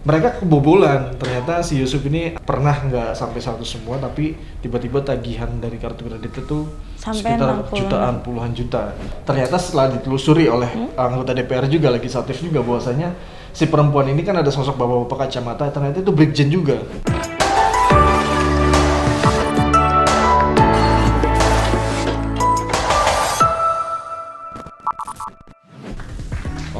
Mereka kebobolan, ternyata si Yusuf ini pernah nggak sampai 100 semua, tapi tiba-tiba tagihan dari kartu kredit itu Sampai sekitar 60. jutaan, puluhan juta. Ternyata setelah ditelusuri oleh anggota DPR juga, legislatif juga, bahwasanya si perempuan ini kan ada sosok bapak-bapak kacamata, ternyata itu Brigjen juga.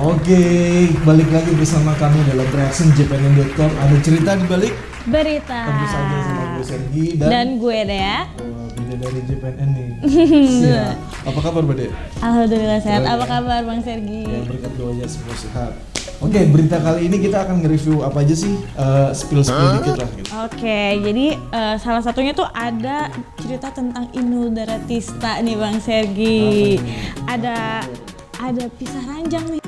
Oke, balik lagi bersama kami dalam reaction jpnn.com. Ada cerita di balik Berita. tentu saja sama gue Sergi Dan gue Dea. Beda dari JPNN nih. Siap. Apa kabar Bade? Alhamdulillah sehat. Oh, Apa ya. kabar Bang Sergi? Ya, berkat doanya semua sehat. Oke, berita kali ini kita akan nge-review apa aja sih? Spill dikit lah gitu. Oke, jadi salah satunya tuh ada cerita tentang Inul Daratista nih Bang Sergi. Ada pisah ranjang nih.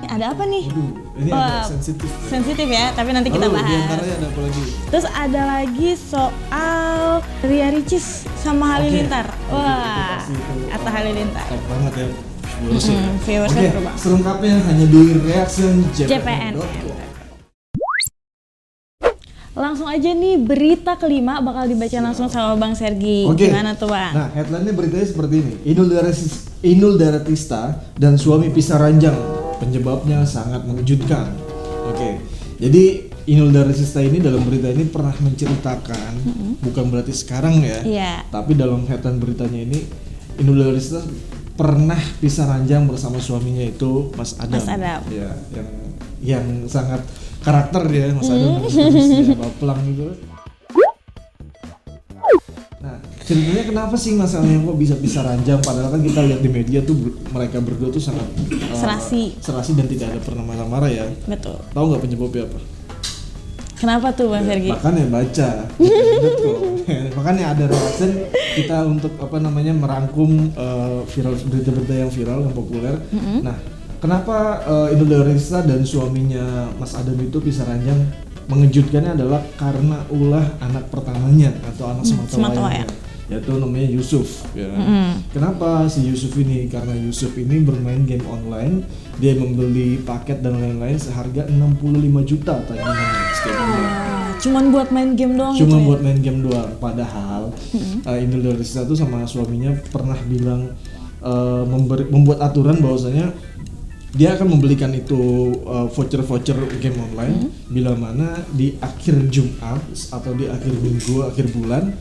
Ada apa nih? Waduh, ini agak sensitif. Sensitif ya, tapi nanti kita Lalu, bahas. diantaranya ada apa lagi? Terus ada lagi soal Ria Ricis sama Halilintar. Wah, Atta Halilintar. Top banget ya. Viewersnya. Viewersnya Oke, seru banget. selengkapnya hanya di reaction JPN. jpnn.com. Langsung aja nih berita kelima bakal dibaca langsung sama Bang Sergi. Oke. Gimana tuh Bang? Nah, headline-nya beritanya seperti ini. Inul Daratista dan suami pisah ranjang. Penyebabnya sangat mengejutkan. Oke. Jadi Inul Daratista ini dalam berita ini pernah menceritakan, bukan berarti sekarang ya. Iya. Tapi dalam headline beritanya ini Inul Daratista pernah pisah ranjang bersama suaminya itu Mas Adam. Mas Adam. Ya, yang sangat karakter dia Mas Adam, ya, Baplang gitu. Nah, ceritanya kenapa sih masalahnya kok bisa pisah ranjang, padahal kan kita lihat di media tuh mereka berdua tuh sangat serasi dan tidak ada pernah marah-marah ya. Betul. Tahu nggak penyebabnya apa? Kenapa tuh Bang Sergi? Makanya baca. Makanya ada reaction kita untuk merangkum viral berita-berita yang viral yang populer. Nah, kenapa Inul Daratista dan suaminya Mas Adam itu pisah ranjang? Mengejutkannya adalah karena ulah anak pertamanya atau anak sematawayangnya, yaitu namanya Yusuf. Ya. Kenapa si Yusuf ini? Karena Yusuf ini bermain game online, dia membeli paket dan lain-lain seharga 65 juta tagihannya setiap bulan. Cuman buat main game doang Cuma gitu ya? buat main game doang. Padahal Inul Daratista tuh sama suaminya pernah bilang membuat aturan bahwasanya dia akan membelikan itu voucher game online bila mana di akhir Jumat atau di akhir minggu, akhir bulan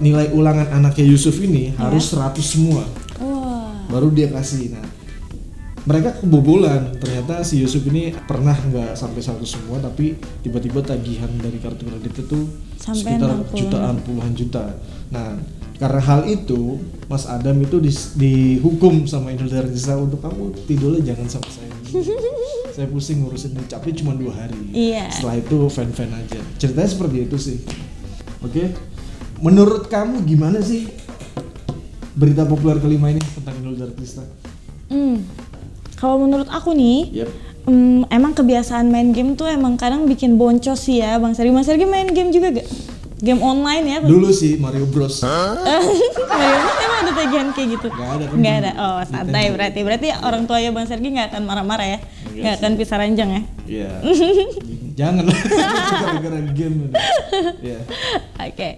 nilai ulangan anaknya Yusuf ini harus 100 semua. Baru dia kasih. Nah, mereka kebobolan, ternyata si Yusuf ini pernah nggak sampai 100 semua, tapi tiba-tiba tagihan dari kartu kredit itu Sampai sekitar 60. jutaan, puluhan juta. Nah, karena hal itu Mas Adam itu dihukum sama Inul Daratista untuk kamu tidurnya jangan sama saya. Saya pusing ngurusin ini, tapi cuma 2 hari. Iya. Setelah itu fan-fan aja. Ceritanya seperti itu sih. Oke. Menurut kamu gimana sih berita populer kelima ini tentang Inul Daratista? Kalau menurut aku nih, Yep. emang kebiasaan main game tuh emang kadang bikin boncos sih ya Bang Sergi. Bang Sergi main game juga gak? Game online ya? Dulu sih Mario Bros. Mario Bros emang ada tagihan kayak gitu? Gak ada kan? Nggak ada. Oh santai berarti orang tuanya Bang Sergi nggak akan marah-marah ya? Nggak akan pisah ranjang ya? Iya. Jangan lah. Gara-gara game. Iya. Oke.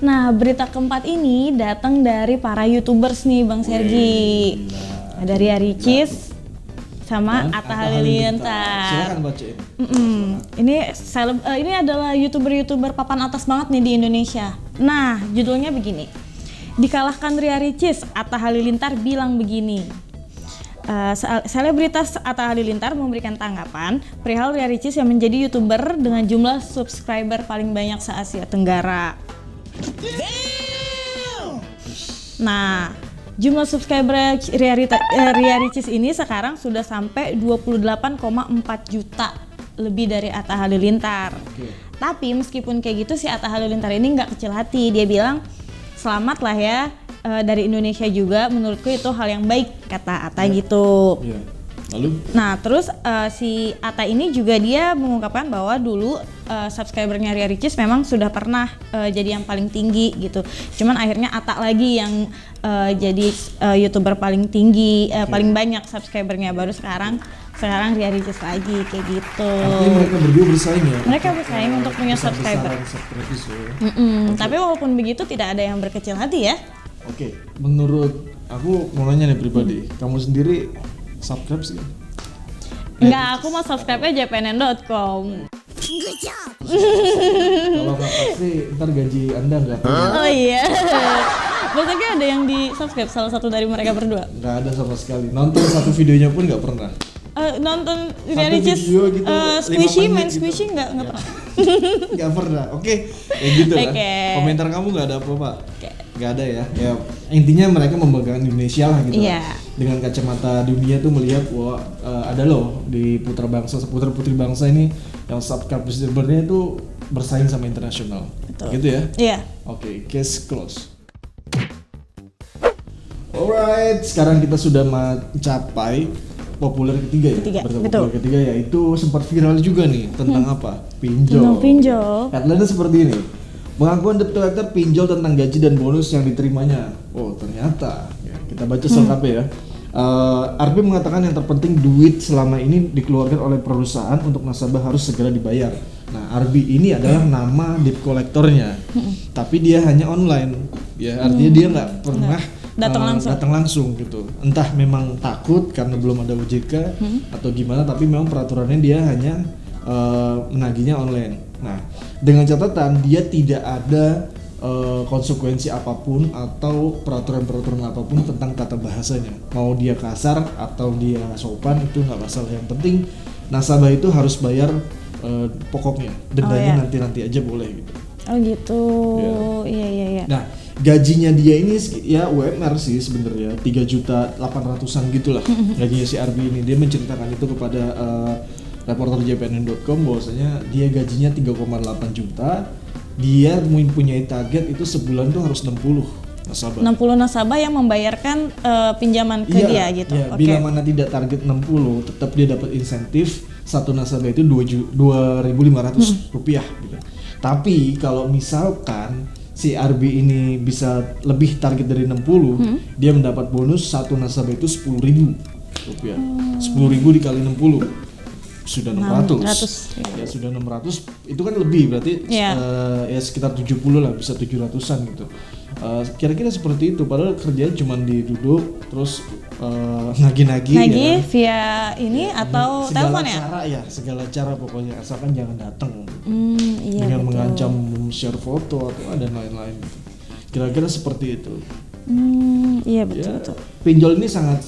Nah, berita keempat ini datang dari para YouTubers nih Bang Sergi. Ada Ria Ricis sama Atta Halilintar. Silakan bacain. Ini adalah YouTuber papan atas banget nih di Indonesia. Nah, judulnya begini. Dikalahkan Ria Ricis, Atta Halilintar bilang begini. Selebritas Atta Halilintar memberikan tanggapan perihal Ria Ricis yang menjadi YouTuber dengan jumlah subscriber paling banyak se-Asia Tenggara. Nah, jumlah subscriber Ria Ricis ini sekarang sudah sampai 28,4 juta, lebih dari Atta Halilintar. Tapi meskipun kayak gitu, si Atta Halilintar ini nggak kecil hati. Dia bilang, selamat lah ya dari Indonesia juga, menurutku itu hal yang baik, kata Atta gitu. Lalu? Nah, terus si Atta ini juga dia mengungkapkan bahwa dulu subscribernya Ria Ricis memang sudah pernah jadi yang paling tinggi gitu. Cuman akhirnya Atta lagi yang jadi YouTuber paling tinggi, paling banyak subscribernya, baru sekarang Ria Ricis lagi kayak gitu. Artinya mereka berdua bersaing ya? Mereka bersaing untuk punya subscriber. Tapi walaupun begitu tidak ada yang berkecil hati ya. Oke, menurut aku mau nanya nih pribadi, kamu sendiri subscribe sih? Enggak, aku mau subscribe-nya jpnn.com. Kalau nggak pasti ntar gaji Anda nggak turun. Oh iya. Maksudnya ada yang di subscribe salah satu dari mereka berdua? Nggak ada sama sekali. Nonton satu videonya pun nggak pernah. Nonton Satu Ricis video gitu, 5 squishy, menit main gitu. squishy nggak pernah. Nggak pernah. Oke, ya gitu kan. Oke. Komentar kamu nggak ada apa-apa. Nggak ada ya. Ya intinya mereka membanggakan Indonesia lah gitu. Iya. Dengan kacamata dunia tuh melihat bahwa ada loh di putra putri bangsa ini yang subscribernya itu bersaing sama internasional. Betul. Gitu ya. Iya. Oke, case close. Alright, sekarang kita sudah mencapai populer ketiga ya. Berita betul. populer ketiga yaitu sempat viral juga nih tentang apa? Pinjol. Tentang pinjol. Headline-nya seperti ini. Pengakuan debt collector pinjol tentang gaji dan bonus yang diterimanya. Oh, ternyata ya, kita baca selengkapnya ya. Arbi mengatakan yang terpenting duit selama ini dikeluarkan oleh perusahaan untuk nasabah harus segera dibayar. Nah, Arbi ini adalah nama debt collectornya, tapi dia hanya online. Ya, artinya dia nggak pernah datang langsung gitu. Entah memang takut karena belum ada OJK atau gimana, tapi memang peraturannya dia hanya menagihnya online. Nah, dengan catatan dia tidak ada konsekuensi apapun atau peraturan-peraturan apapun tentang tata bahasanya. Mau dia kasar atau dia sopan itu nggak masalah. Yang penting nasabah itu harus bayar pokoknya. Dendanya nanti aja boleh gitu. Oh gitu. Iya. Nah, gajinya dia ini ya UMR sih sebenarnya 3.800.000-an gitulah. Gajinya si Arbi ini, dia menceritakan itu kepada reporter jpnn.com bahwasanya dia gajinya 3,8 juta. Dia mempunyai target itu sebulan tuh harus 60 nasabah. 60 nasabah yang membayarkan pinjaman ke dia gitu. Iya, bila mana tidak target 60, tetap dia dapat insentif satu nasabah itu 2.500 rupiah gitu. Tapi kalau misalkan si Arbi ini bisa lebih target dari 60, dia mendapat bonus satu nasabah itu 10.000 rupiah. 10.000 dikali 60 sudah 600. Ya sudah 600 itu kan lebih berarti ya sekitar 70 lah, bisa 700-an gitu. Kira-kira seperti itu, padahal kerjanya cuma duduk terus nagih-nagih ya, via ini atau telepon ya? Segala cara pokoknya asalkan jangan datang. Iya, dengan betul. mengancam share foto atau dan lain-lain gitu. Kira-kira seperti itu. Iya betul. Pinjol ini sangat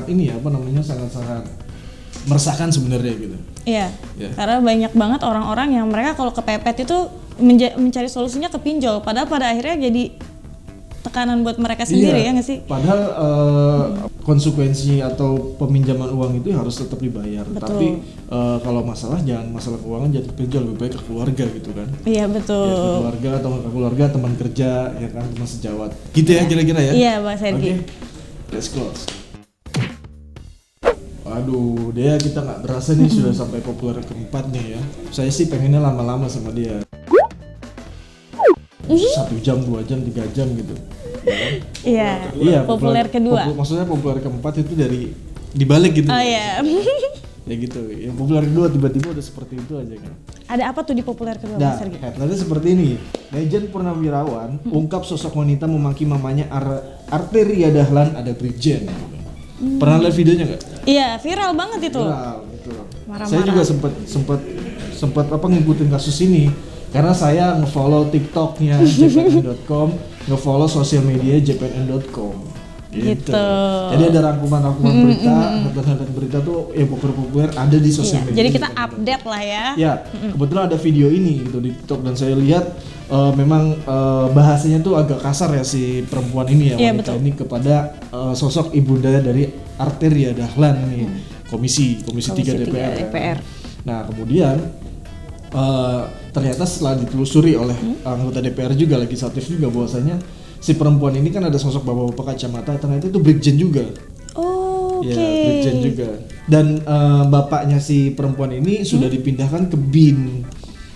ini ya, sangat meresahkan sebenarnya gitu. Iya. Karena banyak banget orang-orang yang mereka kalau kepepet itu mencari solusinya ke pinjol, padahal pada akhirnya jadi tekanan buat mereka sendiri ya nggak sih? Padahal konsekuensi atau peminjaman uang itu harus tetap dibayar. Betul. Tapi kalau jangan masalah keuangan jadi pinjol, lebih baik ke keluarga gitu kan? Iya betul. Ya, ke keluarga atau ke keluarga, teman kerja ya kan, teman sejawat. Gitu ya kira-kira ya? Iya Bang Sergi. Okay. Let's close. Aduh, dia kita nggak berasa nih sudah sampai populer keempat nih ya. Saya sih pengennya lama-lama sama dia. 1 jam, 2 jam, 3 jam gitu. Iya. Populer kedua. Maksudnya populer keempat itu dari dibalik gitu. Oh iya. Ya gitu. Yang populer kedua tiba-tiba udah seperti itu aja kan. Ada apa tuh di populer kedua Mas Sergi? Headline-nya seperti ini. Legend Purnawirawan ungkap sosok wanita memaki mamanya Arteria Dahlan ada Brigjen. Pernah lihat videonya nggak? Iya, viral banget itu. Viral, betul. Marah-marah. Saya juga sempat ngikutin kasus ini karena saya ngefollow TikToknya jpnn.com, ngefollow sosial media jpnn.com. Gitu. Jadi ada rangkuman berita, headline berita tuh yang populer ada di sosial media. Jadi kita update lah ya. Ya, kebetulan ada video ini gitu di TikTok dan saya lihat memang bahasanya tuh agak kasar ya si perempuan ini ya, wanita ini kepada sosok ibunda dari Arteria Dahlan nih, komisi 3 DPR. Nah, kemudian ternyata setelah ditelusuri oleh anggota DPR juga legislatif juga bahwasanya si perempuan ini kan ada sosok bapak-bapak kacamata, ternyata itu Brigjen juga. Oh, Oke. Ya, Brigjen juga. Dan bapaknya si perempuan ini sudah dipindahkan ke BIN.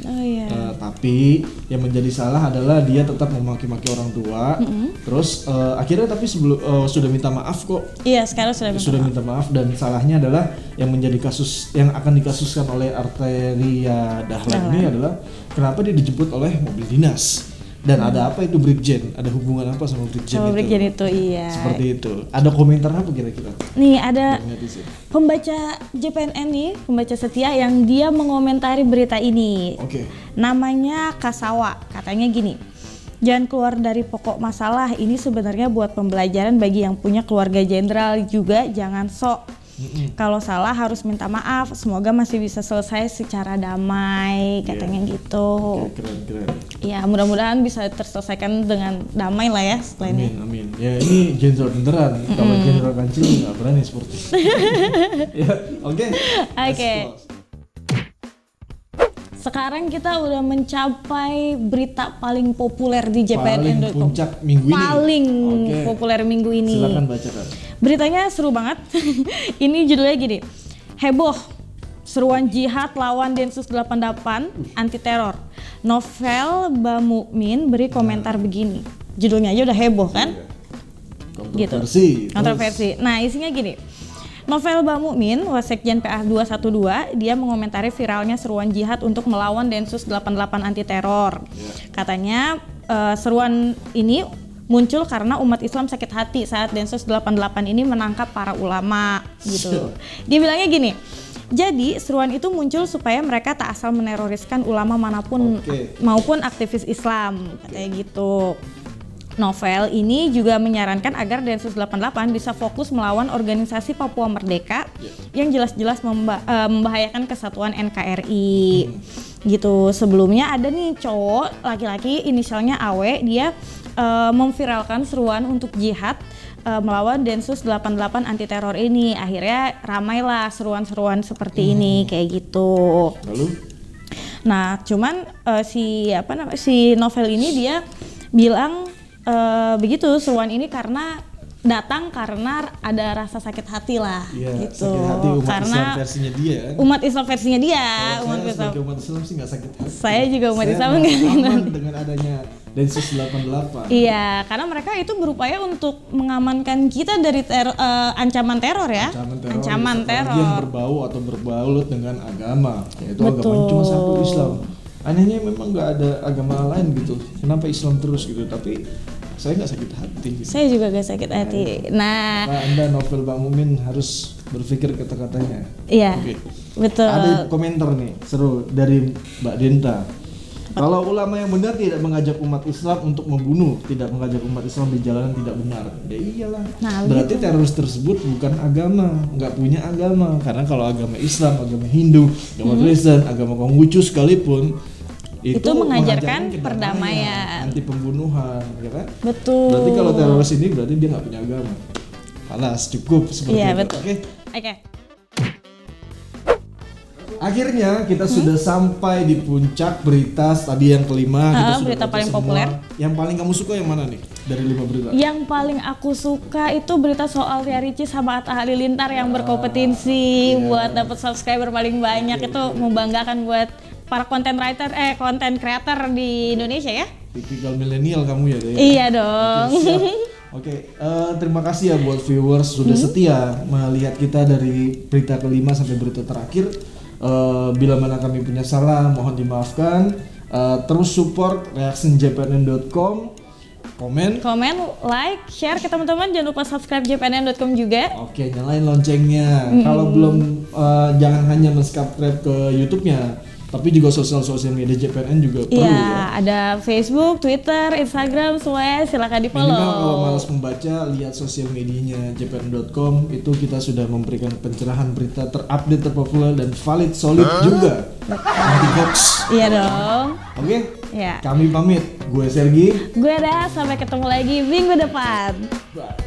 Oh iya. Tapi yang menjadi salah adalah dia tetap memaki-maki orang tua. Terus akhirnya tapi sudah minta maaf kok. Iya, sekarang sudah Minta maaf dan salahnya adalah yang menjadi kasus yang akan dikasuskan oleh Arteria Dahlan ini adalah kenapa dia dijemput oleh mobil dinas. Dan ada apa itu Brigjen? Ada hubungan apa sama Brigjen itu? Sama Brigjen itu, iya. Seperti itu. Ada komentar apa kira-kira? Nih ada pembaca JPNN nih, pembaca setia yang dia mengomentari berita ini. Oke. Namanya Kasawa, katanya gini. Jangan keluar dari pokok masalah, ini sebenarnya buat pembelajaran bagi yang punya keluarga jenderal juga, jangan sok. Kalau salah harus minta maaf, semoga masih bisa selesai secara damai, katanya gitu. Oke, keren. Ya mudah-mudahan bisa terselesaikan dengan damai lah ya setelah ini. Amin. Ya ini jenderal beneran. Kalau jenderal kancil nggak berani seperti itu. Ya, oke. Sekarang kita udah mencapai berita paling populer di JPNN.com. Paling puncak minggu ini. Paling populer minggu ini. Silakan bacakan. Beritanya seru banget. Ini judulnya gini. Heboh. Seruan jihad lawan Densus 88 anti teror. Novel Bamukmin beri komentar begini. Judulnya aja udah heboh kan? Kontroversi. Kontroversi. Nah, isinya gini. Novel Bamukmin, Wasekjen PA 212, dia mengomentari viralnya seruan jihad untuk melawan Densus 88 anti teror. Katanya seruan ini muncul karena umat Islam sakit hati saat Densus 88 ini menangkap para ulama gitu. Dia bilangnya gini, jadi seruan itu muncul supaya mereka tak asal meneroriskan ulama manapun maupun aktivis Islam, katanya gitu. Novel ini juga menyarankan agar Densus 88 bisa fokus melawan organisasi Papua Merdeka yang jelas-jelas membahayakan kesatuan NKRI. Gitu. Sebelumnya ada nih cowok laki-laki inisialnya AW, dia memviralkan seruan untuk jihad melawan Densus 88 anti teror ini. Akhirnya ramailah seruan-seruan seperti ini kayak gitu. Lalu? Nah, cuman si Novel ini dia bilang begitu seruan ini datang karena ada rasa sakit hati lah, gitu. Sakit hati umat karena Islam versinya dia. Umat Islam versinya dia. Umat Islam sih nggak sakit hati. Saya juga umat Islam nggak aman dengan adanya Densus 88. Iya, karena mereka itu berupaya untuk mengamankan kita dari ancaman teror ya. Ancaman teror. Yang berbau atau berbaulut dengan agama, yaitu agama cuma satu, Islam. Anehnya memang nggak ada agama lain gitu. Kenapa Islam terus gitu? Tapi saya nggak sakit hati. Gitu. Saya juga nggak sakit hati. Nah, Anda Novel Bamukmin harus berpikir kata-katanya. Iya, betul. Ada komentar nih seru dari Mbak Denta. Kalau ulama yang benar tidak mengajak umat Islam untuk membunuh, tidak mengajak umat Islam di jalan tidak benar. Ya iyalah. Berarti teroris tersebut bukan agama, nggak punya agama. Karena kalau agama Islam, agama Hindu, agama Kristen, agama Konghucu sekalipun itu mengajarkan perdamaian, anti pembunuhan, ya kan? Betul. Berarti kalau teroris ini berarti dia nggak punya agama. Alas, cukup seperti itu. Betul. Oke. Akhirnya kita sudah sampai di puncak berita tadi yang kelima. Kita sudah berita paling populer. Yang paling kamu suka yang mana nih dari 5 berita? Yang paling aku suka itu berita soal Ria Ricis sama Atta Halilintar yang berkompetisi buat dapat subscriber paling banyak. Itu membanggakan buat para content creator di Indonesia ya. Tipikal milenial kamu ya, Dea? Iya dong. Oke, terima kasih ya buat viewers sudah setia melihat kita dari berita kelima sampai berita terakhir. Bila mana kami punya salah mohon dimaafkan. Terus support reactionjpnn.com, komen, like, share ke teman-teman, jangan lupa subscribe jpnn.com juga. Oke, nyalain loncengnya. Kalau belum jangan hanya subscribe ke YouTube-nya, tapi juga sosial media JPNN juga perlu ya. Iya, ada Facebook, Twitter, Instagram, semuanya silakan di-follow. Minimal kalau malas membaca, lihat sosial medianya jpnn.com. Itu kita sudah memberikan pencerahan berita terupdate, terpopuler dan valid, solid juga. Anti hoax. Iya dong. Oke? Iya. Kami pamit. Gue Sergi. Gue Ada, sampai ketemu lagi minggu depan. Bye.